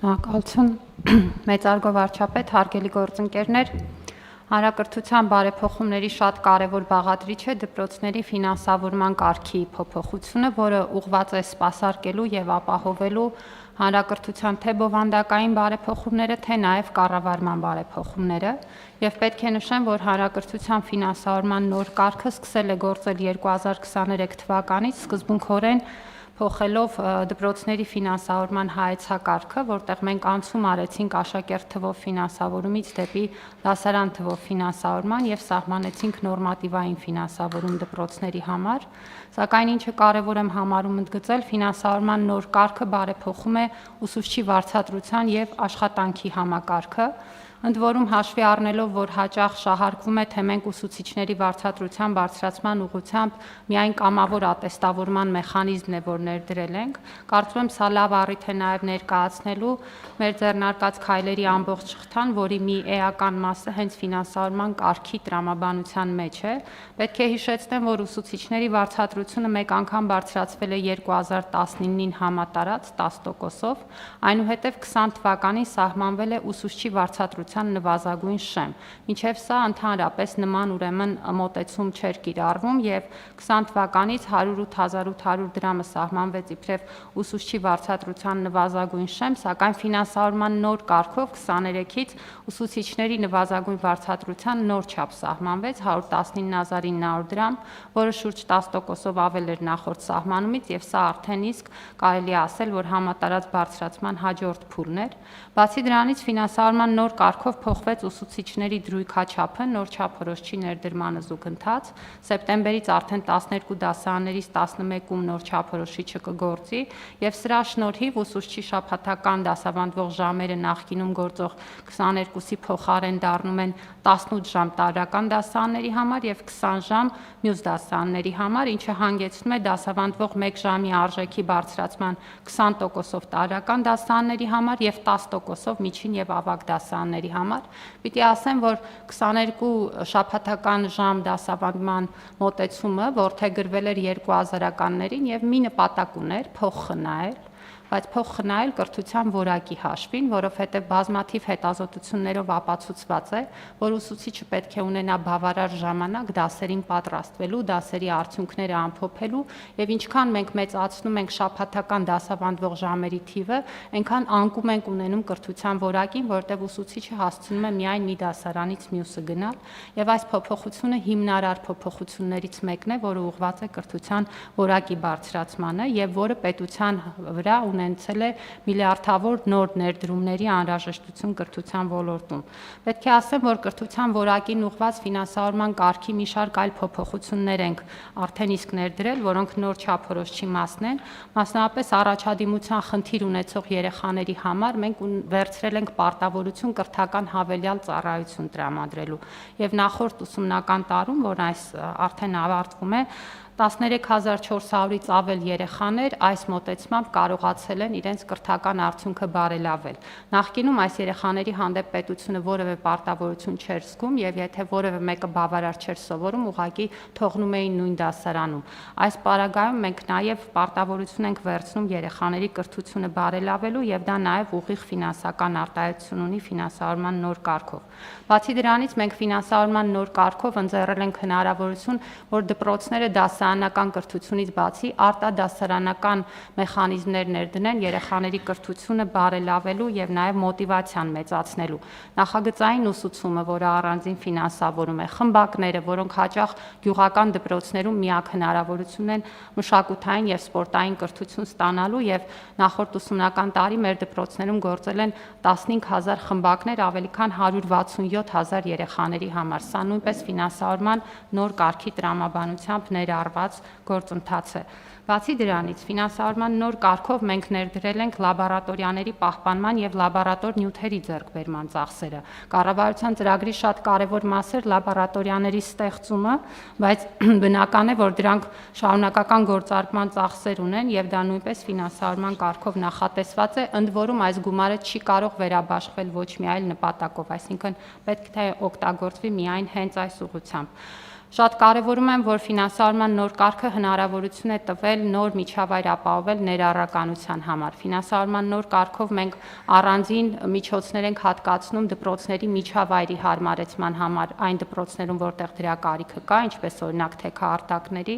Շնորհակալություն մեծարգո վարչապետ, հարգելի գործընկերներ, հանրակրթության բարեփոխումների շատ կարևոր բաղադրիչ է դպրոցների ֆինանսավորման կարգի փոփոխությունը, որը ուղղված է սպասարկելու եւ ապահովելու հանրակրթության թե բովանդակային բարեփոխումները, թե նաեւ կառավարման բարեփոխումները, եւ պետք է նշեմ, որ հանրակրթության ֆինանսավորման նոր կարգը սկսել է գործել 2023 թվականից, սկզբունքորեն փոխելով դպրոցների ֆինանսավորման հայեցակարգը, որտեղ մենք անցում արեցինք աշակերտ թվով ֆինանսավորումից դեպի դասարան թվով ֆինանսավորման եւ սահմանեցինք նորմատիվային ֆինանսավորում դպրոցների համար, սակայն ինչը կարևոր եմ համարում ընդգծել, ֆինանսավորման նոր կարգը բարեփոխում է ուսուցչի վարձատրության եւ աշխատանքի համակարգը, ընդ որում հաշվի առնելով, որ հաճախ շահարկվում է, թե մենք ուսուցիչների վարձատրության բարձրացման ուղղությամբ միայն կամավոր ատեստավորման մեխանիզմն է, որ ներդրել ենք, կարծում եմ սա լավ առիթ է նաև ներկայացնելու մեր ձեռնարկած քայլերի ամբողջ շղթան, որի մի էական մասը հենց ֆինանսավորման կարգի տրամաբանության մեջ է։ Պետք է հիշեցնեմ, որ ուսուցիչների վարձատրությունը մեկ անգամ բարձրացվել է 2019-ին համատարած 10%-ով, այնուհետև 20 թվականին սահմանվել է ուսուցչի վարձատրության նվազագույն շեմ, մինչև սա ընդհանրապես նման ուրեմն մոտեցում չէր կիրառվում եւ 20 թվականից 108,800 դրամը սահմանվեց իբրև ուսուցչի վարձատրության նվազագույն շեմ, սակայն ֆինանսավորման նոր կարգով 23-ից ուսուցիչների նվազագույն վարձատրության նոր չափ սահմանվեց 119,900 դրամ, որը շուրջ 10%-ով ավել էր նախորդ սահմանումից եւ սա արդեն իսկ կարելի է ասել, որ համատարած բարձրացման հաջորդ փուլն էր։ Բացի դրանից ֆինանսավորման նոր կարգով փոխվեց ուսուցիչների դրույքաչափը, նոր չափորոշչի ներդրմանը զուգընթաց, սեպտեմբերից արդեն 12 դասարաններից 11-ում նոր չափորոշիչը կգործի եւ սրա շնորհիվ ուսուցչի շաբաթական դասավանդվող ժամերը նախկինում գործող 22-ի փոխարեն դառնում են 18 ժամ տարրական դասարանների համար եւ 20 ժամ մյուս դասարանների համար, ինչը հանգեցնում է դասավանդվող 1 ժամի արժեքի բարձրացման 20%-ով տարրական դասարանների համար եւ 10%-ով միջին եւ ավագ դասարանների համար։ Պիտի ասեմ, որ 22 շաբաթական ժամ դասավանդման մոտեցումը որդեգրվել էր 2000-ականներին եւ մի նպատակ ուներ՝ փող խնայել, բայց փող խնայել կրթության որակի հաշվին, որովհետև բազմաթիվ հետազոտություններով ապացուցված է, որ ուսուցիչը պետք է ունենա բավարար ժամանակ դասերին պատրաստվելու, դասերի արդյունքները ամփոփելու եւ ինչքան մենք մեծացնում ենք շաբաթական դասավանդվող ժամերի թիվը, այնքան անկում ենք ունենում կրթության որակին, որտեղ ուսուցիչը հասցնում է միայն մի դասարանից մյուսը գնալ եւ այս փոփոխությունը հիմնարար փոփոխություններից մեկն է, որը ուղղված է կրթության որակի բարձրացմանը եւ որը պետության վրա ունեցել է միլիարդավոր նոր ներդրումների անհրաժեշտություն կրթության ոլորտում։ Պետք է ասեմ, որ կրթության որակին ուղղված ֆինանսավորման կարգի մի շարք այլ փոփոխություններ ենք արդեն իսկ ներդրել, որոնք նոր չափորոշչի մասն են, մասնավորապես առաջադիմության խնդիր ունեցող երեխաների համար մենք վերցրել ենք պարտավորություն կրթական հավելյալ ծառայություն տրամադրելու եւ նախորդ ուսումնական տարում, որ այս արդեն ավարտվում է, 13400-ից ավել երեխաներ այս մոտեցմամբ կարողացել են իրենց կրթական արդյունքը բարելավել։ Նախկինում այս երեխաների հանդեպ պետությունը որևէ պարտավորություն չէր զգում եւ եթե որևէ մեկը բավարար չէր սովորում, ուղղակի թողնում էին նույն դասարանում։ Այս պարագայում մենք նաեւ պարտավորություն ենք վերցնում երեխաների կրթությունը բարելավելու եւ դա նաեւ ուղիղ ֆինանսական արտահայտություն ունի ֆինանսավորման նոր կարգով։ Բացի դրանից մենք ֆինանսավորման նոր կարգով ընձեռել ենք հնարավորություն, որ դպրոցները դասարանական կրթությունից բացի արտադասարանական մեխանիզմներ ներդնեն երեխաների կրթությունը բարելավելու եւ նաեւ մոտիվացիան մեծացնելու։ Նախագծային ուսուցումը, որը առանձին ֆինանսավորում է, խմբակները, որոնք հաճախ գյուղական դպրոցներում միակ հնարավորությունն են մշակութային եւ սպորտային կրթություն ստանալու եւ նախորդ ուսումնական տարի մեր դպրոցներում գործել են 15000 խմբակներ ավելի քան 167,000 երեխաների համար։ Սա նույնպես ֆինանսավորման նոր կարգի տրամաբանությամբ ներառված գործընթաց է։ Բացի դրանից, ֆինանսավորման նոր կարգով մենք ներդրել ենք լաբորատորիաների պահպանման եւ լաբորատոր նյութերի ձեռքբերման ծախսերը։ Կառավարության ծրագրի շատ կարևոր մաս էր լաբորատորիաների ստեղծումը, բայց բնական է, որ դրանք շարունակական գործարկման ծախսեր ունեն եւ դա նույնպես ֆինանսավորման կարգով նախատեսված է, ընդ որում այս գումարը չի կարող վերաբաշխվել ոչ մի այլ նպատակով, այսինքն պետք է օգտագործվի միայն հենց այս ուղղությամբ։ Շատ կարևորում եմ, որ ֆինանսավորման նոր կարգը հնարավորություն է տվել նոր միջավայր ապահովել ներառականության համար։ Ֆինանսավորման նոր կարգով մենք առանձին միջոցներ ենք հատկացնում դպրոցների միջավայրի հարմարեցման համար այն դպրոցներում, որտեղ դրա կարիքը կա, ինչպես օրինակ թեքարտակների,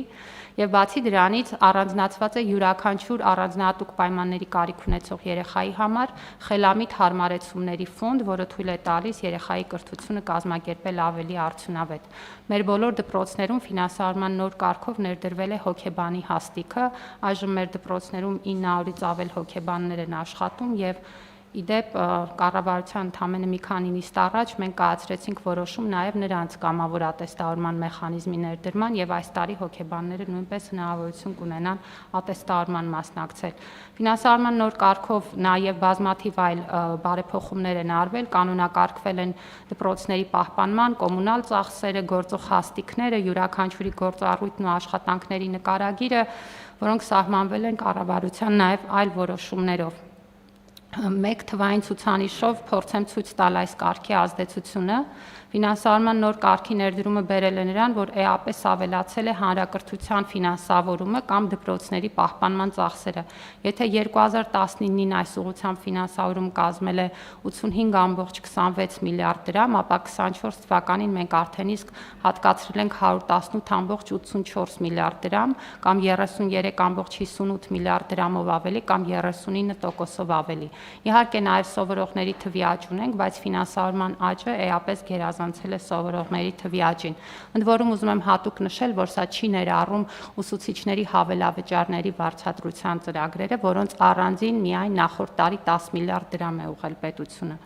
եւ բացի դրանից առանձնացված է յուրաքանչյուր առանձնահատուկ պայմանների կարիք ունեցող երեխայի համար խելամիտ հարմարեցումների ֆոնդ, որը թույլ է տալիս երեխայի կրթությունը կազմակերպել ավելի արդյունավետ։ Մեր բոլոր դպրոցներում ֆինանսավորման նոր կարգով ներդրվել է հոգեբանի հաստիքը, այժմ մեր դպրոցներում 900-ից ավել հոգեբաններ են աշխատում եւ իդեպ կառավարության ընդամենը մի քանի նիստ առաջ մենք կայացրեցինք որոշում նաև նրանց կամավոր ատեստավորման մեխանիզմի ներդրման եւ այս տարի հոգեբանները նույնպես հնարավորություն կունենան ատեստավորման մասնակցել։ Ֆինանսավորման նոր կարգով նաև բազմաթիվ այլ բարեփոխումներ են արվել, կանոնակարգվել են դպրոցների պահպանման, կոմունալ ծախսերը, գործող հաստիկները, յուրաքանչյուրի գործառույթն ու աշխատանքների նկարագիրը, որոնք սահմանվել են կառավարության նաև այլ որոշումներով։ Մեկ թվային ցուցանիշով փորձեմ ցույց տալ այս կարգի ազդեցությունը։ Ֆինանսավորման նոր կարգի ներդրումը բերել է նրան, որ էապես ավելացել է հանրակրթության ֆինանսավորումը կամ դպրոցների պահպանման ծախսերը։ Եթե 2019-ին այս ուղղությամբ ֆինանսավորումը կազմել է 85.26 միլիարդ դրամ, ապա 24 թվականին մենք արդեն իսկ հատկացրել ենք 118.84 միլիարդ դրամ կամ 33.58 միլիարդ դրամով ավելի կամ 39%-ով ավելի։ Իհարկե նաև սովորողների թվի աճ ունենք, բայց ֆինանսավորման աճը էապես գերազանցել է սովորողների թվի աճին։ Ընդ որում ուզում եմ հատուկ նշել, որ սա չի ներառում ուսուցիչների հավելավճարների վարձատրության ծրագրերը, որոնց առանձին միայն նախորդ տարի 10 միլիարդ դրամ է ուղղել պետությունը։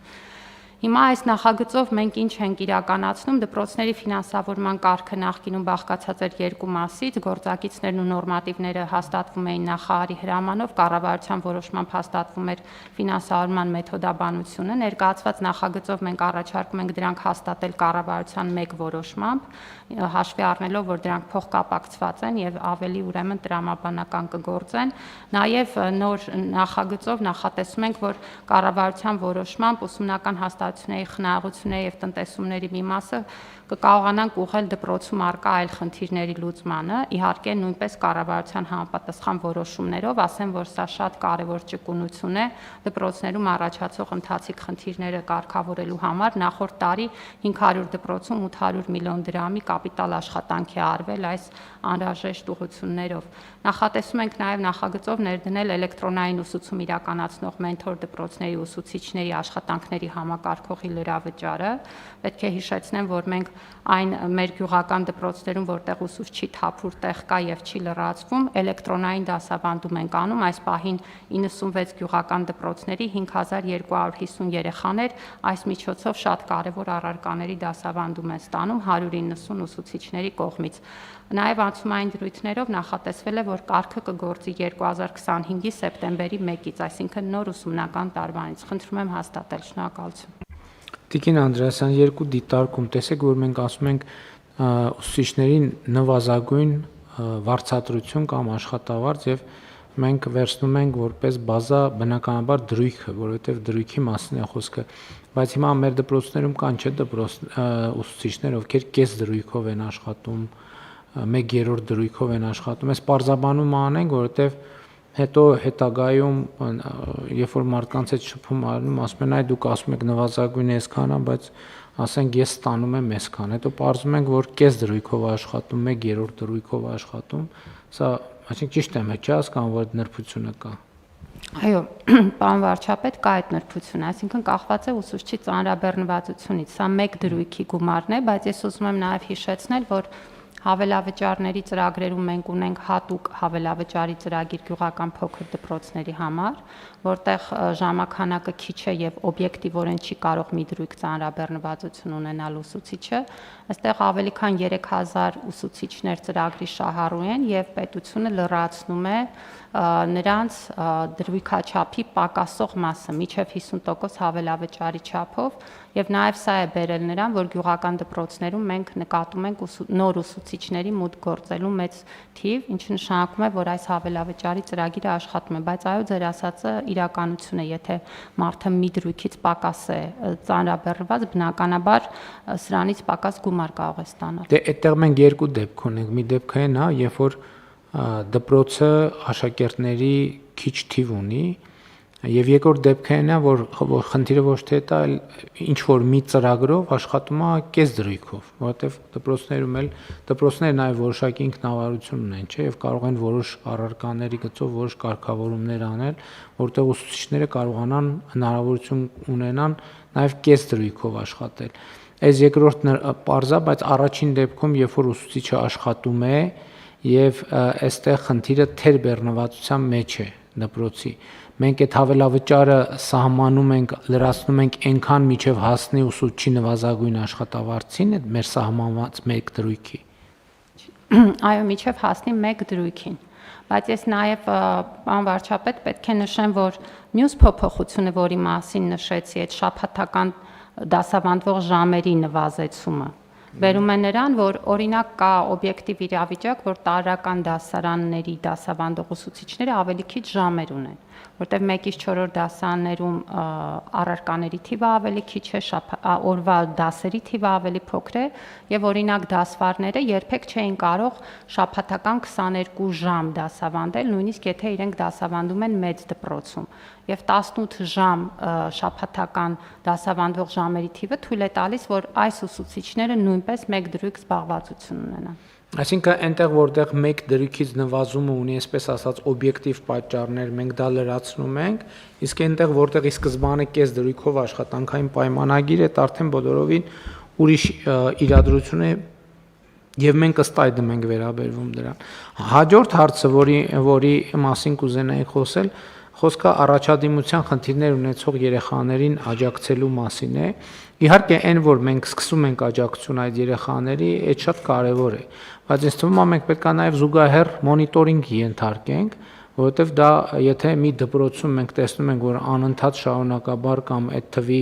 Հիմա այս նախագծով մենք ինչ ենք իրականացնում, դպրոցների ֆինանսավորման կարգը նախկինում բաղկացած էր երկու մասից, գործակիցներն ու նորմատիվները հաստատվում էին նախարարի հրամանով, կառավարության որոշմամբ հաստատվում էր ֆինանսավորման մեթոդաբանությունը, ներկայացված նախագծով մենք առաջարկում ենք դրանք հաստատել կառավարության մեկ որոշմամբ, հաշվի առնելով, որ դրանք փոխկապակցված են եւ ավելի ուրեմն տրամաբանական կգործեն, նաեւ նոր նախագծով նախատեսում ենք, որ կառավարության որոշմամբ ուսումնական հաստատությունների խնայողությունների եւ տնտեսումների մի մասը կկարողանանք ուղղել դպրոցում առկա այլ խնդիրների լուծմանը, իհարկե նույնպես կառավարության համապատասխան որոշումներով, ասեմ, որ սա շատ կարևոր ճկունություն է դպրոցներում առաջացող ընթացիկ խնդիրները կարգավորելու համար, նախորդ տարի 500 դպրոցում 800 միլիոն դրամի կապիտալ աշխատանք է արվել այս անհրաժեշտ ուղղություններով։ Նախատեսում ենք նաև նախագծով ներդնել էլեկտրոնային ուսուցում իրականացնող մենթոր դպրոցների ուսուցիչների աշխատանքների համակարգողի լրավճարը։ Պետք է հիշեցնեմ, որ մենք այն մեր գյուղական դպրոցներում, որտեղ ուսուցչի թափուր տեղ կա եւ չի լրացվում, էլեկտրոնային դասավանդում ենք անում, այս պահին 96 գյուղական դպրոցների 5250 երեխաներ այս միջոցով շատ կարևոր առարկաների դասավանդում են ստանում 190 ուսուցիչների կողմից։ Նաև անցումային դրույթներով նախատեսվել է, որ կարգը կգործի 2025-ի սեպտեմբերի 1-ից, այսինքն նոր ուսումնական տարվանից։ Խնդրում եմ հաստատել, շնորհակալություն։ Տիկին Անդրեասյան, երկու դիտարկում տեսեք, որ մենք ասում ենք ուսուցիչներին նվազագույն վարձատրություն կամ աշխատավարձ եւ մենք վերցնում ենք որպես բազա բնականաբար դրույքը, որովհետեւ դրույքի մասին է խոսքը, բայց հիմա մեր դպրոցներում կան չէ դպրոց ուսուցիչներ, ովքեր կես դրույքով են աշխատում, 1/3 դրույքով են աշխատում, այս պարզաբանում անենք, որովհետեւ հետո հետագայում երբ որ մարդկանց հետ շփում անում, ասում են, այ դուք ասում եք նվազագույն այսքան է, բայց ասենք ես ստանում եմ այսքան, հետո պարզում ենք, որ կես դրույքով աշխատում, 1/3 դրույքով աշխատում, սա այսինքն ճիշտ եմ, չէ՞ հասկանում, որ նրբությունը կա։ Այո, պարոն վարչապետ, կա այդ նրբությունը, այսինքն կախված է ուսուցչի ծանրաբեռնվածությունից, սա մեկ դրույքի գումարն է, բայց ես ուզում եմ նաև հիշեցնել, որ հավելավճարների ծրագրերում մենք ունենք հատուկ հավելավճարի ծրագիր գյուղական փոքր դպրոցների համար, որտեղ ժամանականակը քիչ է եւ օբյեկտիվորեն չի կարող մի դրույք ծանրաբեռնվածություն ունենալ ուսուցիչը, այստեղ ավելի քան 3000 ուսուցիչներ ծրագրի շահառու են եւ պետությունը լրացնում է նրանց դրույքաչափի պակասող մասը մինչև 50% հավելավճարի չափով եւ նաեւ սա է բերել նրան, որ գյուղական դպրոցներում մենք նկատում ենք նոր ուսուցիչ ուսուցիչների մուտք գործելու մեծ թիվ, ինչը նշանակում է, որ այս հավելավճարի ծրագիրը աշխատում է, բայց այո, ձեր ասածը իրականություն է, եթե մարդը մի դրույքից պակաս է ծանրաբեռնված, բնականաբար սրանից պակաս գումար կարող է ստանալ։ Դե այդտեղ մենք երկու դեպք ունենք, մի դեպքը այն է, երբ որ դպրոցը աշակերտների քիչ թիվ ունի, եւ երկրորդ դեպքը այն է, որ խնդիրը ոչ թե դա, այլ ինչ որ մի ծրագրով աշխատում է կես դրույքով, որովհետեւ դպրոցները նաեւ որոշակի ինքնավարություն ունեն, չէ, եւ կարող են որոշ առարկաների գծով որոշ կարգավորումներ անել, որտեղ ուսուցիչները կարողանան հնարավորություն ունենան նաեւ կես դրույքով աշխատել։ Այս երկրորդն պարզա, բայց առաջին դեպքում, երբ որ ուսուցիչը աշխատում է եւ այստեղ խնդիրը թերբեռնվածության մեջ է դպրոցի, մենք այդ հավելավճարը սահմանում ենք, լրացնում ենք այնքան միջև հասնի ուսուցչի նվազագույն աշխատավարձին, այդ մեր սահմանված 1 դրույքի։ Այո, միջև հասնի 1 դրույքին։ Բայց ես նաև պարոն վարչապետ պետք է նշեմ, որ մյուս փոփոխությունը, որի մասին նշեցի, այդ շաբաթական դասավանդվող ժամերի նվազեցումը, բերում է նրան, որ օրինակ կա օբյեկտիվ իրավիճակ, որ տարրական դասարանների դասավանդող ուսուցիչները ավելի քիչ ժամեր ունեն, որտեղ 1-ից 4-րդ դասարաններում առարկաների թիվը ավելի քիչ է, օրվա դասերի թիվը ավելի փոքր է, եւ օրինակ դասվարները երբեք չէին կարող շաբաթական 22 ժամ դասավանդել, նույնիսկ եթե իրենք դասավանդում են մեծ դպրոցում, եւ 18 ժամ շաբաթական դասավանդվող ժամերի թիվը թույլ է տալիս, որ այս ուսուցիչները նույնպես 1 դրույք զբաղվածություն ունենան։ Այսինքն այնտեղ որտեղ 1 դրույքից նվազումը ունի, այսպես ասած, օբյեկտիվ պատճառներ, մենք դա լրացնում ենք, իսկ այնտեղ որտեղ ի սկզբանե կես դրույքով աշխատանքային պայմանագիր է, արդեն բոլորովին ուրիշ իրադրություն է եւ մենք ըստ այդմ ենք վերաբերվում դրան։ Հաջորդ հարցը, որի մասին կուզենայի խոսել, խոսքը առաջադիմության խնդիրներ ունեցող երեխաներին աջակցելու մասին է։ Իհարկե, այն որ մենք սկսում ենք աջակցություն այդ երեխաների, այդ շատ կարևոր է, բայց ինձ թվում է մենք պետք է նաև զուգահեռ մոնիտորինգի ենթարկենք, որովհետև դա եթե մի դպրոցում մենք տեսնում ենք, որ անընդհատ շարունակաբար կամ այդ թվի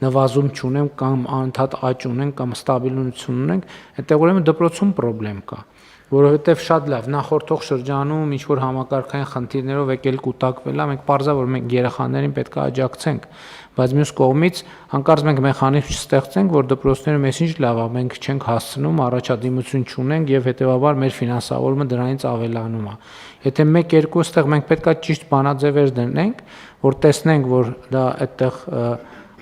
նվազում չունենք կամ անընդհատ աճ ունենք կամ ստաբիլություն ունենք, այդտեղ ուրեմն դպրոցում խնդրեմ կա, որովհետև շատ լավ նախորդող շրջանում ինչ որ համակարգային խնդիրներով եկել կուտակվել է, մենք պարզա որ մենք երեխաներին պետք է աջակցենք, բայց մյուս կողմից հանկարծ մենք մեխանիզմ չստեղծենք, որ դպրոցներում այսինչ լավ է, մենք չենք հասցնում, առաջադիմություն չունենք եւ հետեւաբար մեր ֆինանսավորումը դրանից ավելանում է։ Եթե 1-2 ստեղ մենք պետք է ճիշտ բանաձևեր դնենք, որ տեսնենք, որ դա այդտեղ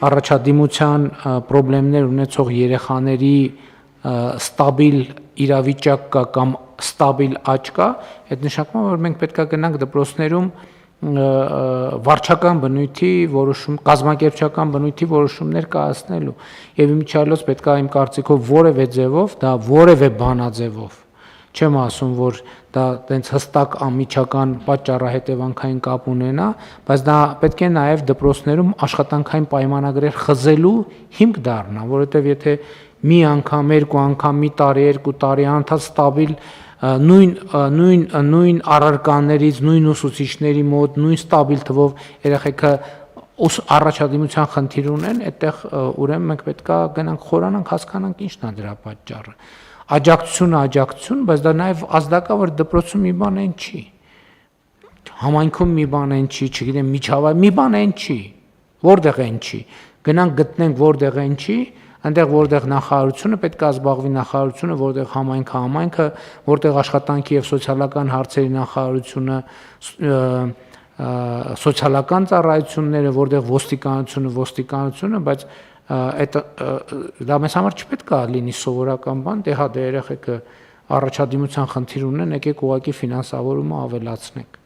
առաջադիմության խնդիրներ ունեցող երեխաների ստաբիլ իրավիճակ կա կամ ստաբիլ աճ կա, այդ նշանակում է, որ մենք պետք է գնանք դպրոցներում վարչական բնույթի որոշում, կազմակերպչական բնույթի որոշումներ կայացնելու եւ իմիջիայլոց պետք է իմ կարծիքով որևէ ձևով, դա որևէ բանաձևով, չեմ ասում, որ դա տենց հստակ անմիջական պատճառահետևանքային կապ ունենա, բայց դա պետք է նաեւ դպրոցներում աշխատանքային պայմանագրեր խզելու հիմք դառնա, որովհետեւ եթե մի անգամ, 2 անգամ, մի տարի, 2 տարի անընդհատ ստաբիլ նույն առարկաներից, նույն ուսուցիչների մոտ, նույն ստաբիլ թվով երեխեքը առաջադիմության խնդիր ունեն, այդտեղ ուրեմն մենք պետք է գնանք խորանանք, հասկանանք ինչն է դրա պատճառը։ Աջակցություն, բայց դա նաև ազդակա, որ դպրոցում մի բան այն չի։ Համայնքում մի բան այն չի, չգիտեմ, միջավայր մի բան այն չի։ Որտեղ այն չի։ Գնանք գտնենք որտեղ այն չի, այնտեղ որտեղ նախարարությունը պետք է զբաղվի նախարարությունը, որտեղ համայնքը, որտեղ աշխատանքի եւ սոցիալական հարցերի նախարարությունը, սոցիալական ծառայությունները, որտեղ ոստիկանությունը, բայց այդ դա մեզ համար չպետք է լինի սովորական բան, դե հա դե երեխեքը առաջադիմության խնդիր ունեն, եկեք ուղղակի ֆինանսավորումը ավելացնենք։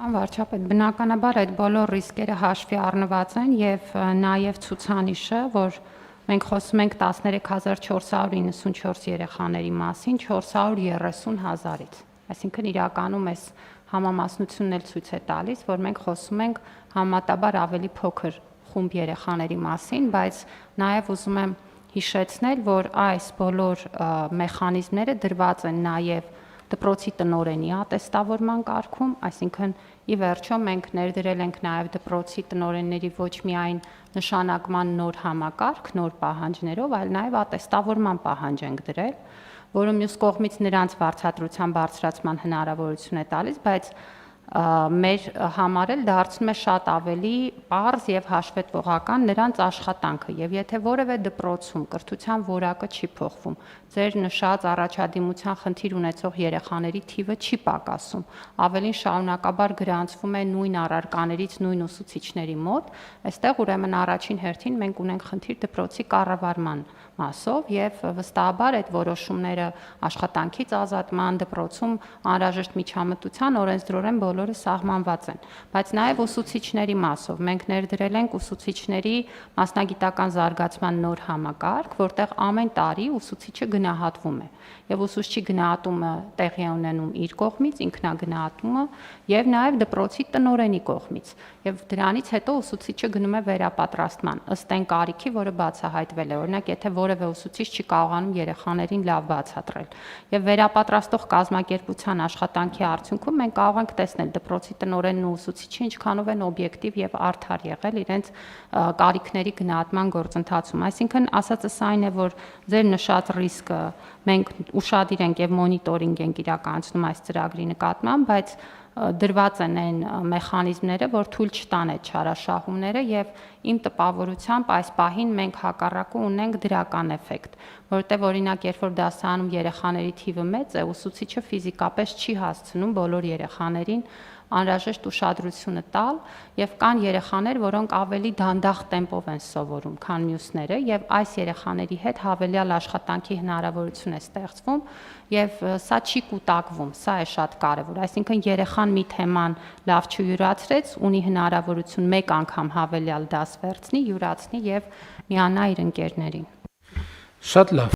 Պարոն վարչապետ, բնականաբար այդ բոլոր ռիսկերը հաշվի առնված են եւ նաեւ ցուցանիշը, որ մենք խոսում ենք 13494 երեխաների մասին 430,000-ից, այսինքն իրականում այս համամասնությունն էլ ցույց է տալիս, որ մենք խոսում ենք համեմատաբար ավելի փոքր խումբ երեխաների մասին, բայց նաև ուզում եմ հիշեցնել, որ այս բոլոր մեխանիզմները դրված են նաև դպրոցի տնօրենի ատեստավորման կարգում, այսինքն ի վերջո մենք ներդրել ենք նաև դպրոցի տնօրենների ոչ միայն նշանակման նոր համակարգ, նոր պահանջներով, այլ նաև ատեստավորման պահանջ ենք դրել, որը մյուս կողմից նրանց վարձատրության բարձրացման հնարավորություն է տալիս, բայց մեր համար էլ դարձնում է շատ ավելի պարզ եւ հաշվետվողական նրանց աշխատանքը եւ եթե որևէ դպրոցում կրթության որակը չի փոխվում, ձեր նշած առաջադիմության խնդիր ունեցող երեխաների թիվը չի պակասում, ավելին շարունակաբար գրանցվում է նույն առարկաներից նույն ուսուցիչների մոտ, այստեղ ուրեմն առաջին հերթին մենք ունենք խնդիր դպրոցի կառավարման մասով եւ վստահաբար այդ որոշումները աշխատանքից ազատման դպրոցում անհրաժեշտ միջամտության օրենսդրորեն բոլորը սահմանված են, բայց նաեւ ուսուցիչների մասով մենք ներդրել ենք ուսուցիչների մասնագիտական զարգացման նոր համակարգ, որտեղ ամեն տարի ուսուցիչը գնահատվում է եւ ուսուցչի գնահատումը տեղի է ունենում իր կողմից, ինքնագնահատումը եւ նաեւ դպրոցի տնօրենի կողմից եւ դրանից հետո ուսուցիչը գնում է վերապատրաստման ըստ այն կարիքի, որը բացահայտվել է, օրինակ եթե որևէ ուսուցիչ չի կարողանում երեխաներին լավ բացատրել եւ վերապատրաստող կազմակերպության աշխատանքի արդյունքում մենք կարող ենք տեսնել դպրոցի տնօրենն ու ուսուցիչը ինչքանով են օբյեկտիվ եւ արդար եղել իրենց կարիքների գնահատման գործընթացում, այսինքն ասածս այն է, որ ձեր նշած ռիսկը մենք ուշադիր ենք եւ մոնիտորինգ ենք իրականացնում այս ծրագրի նկատմամբ, բայց դրված են այն մեխանիզմները, որ թույլ չտան այդ չարաշահումները եւ իմ տպավորությամբ այս պահին մենք հակառակը ունենք դրական էֆեկտ, որտեղ օրինակ երբ որ դասարանում երեխաների թիվը մեծ է, ուսուցիչը ֆիզիկապես չի հասցնում բոլոր երեխաներին անհրաժեշտ ուշադրությունը տալ եւ կան երեխաներ, որոնք ավելի դանդաղ տեմպով են սովորում, քան մյուսները եւ այս երեխաների հետ հավելյալ աշխատանքի հնարավորություն է ստեղծվում եւ սա չի կուտակվում, սա է շատ կարեւոր, այսինքն երեխան մի թեման լավ չյուրացրեց, ունի հնարավորություն մեկ անգամ հավելյալ դաս վերցնի, յուրացնի եւ միանա իր ընկերներին։ Շատ լավ։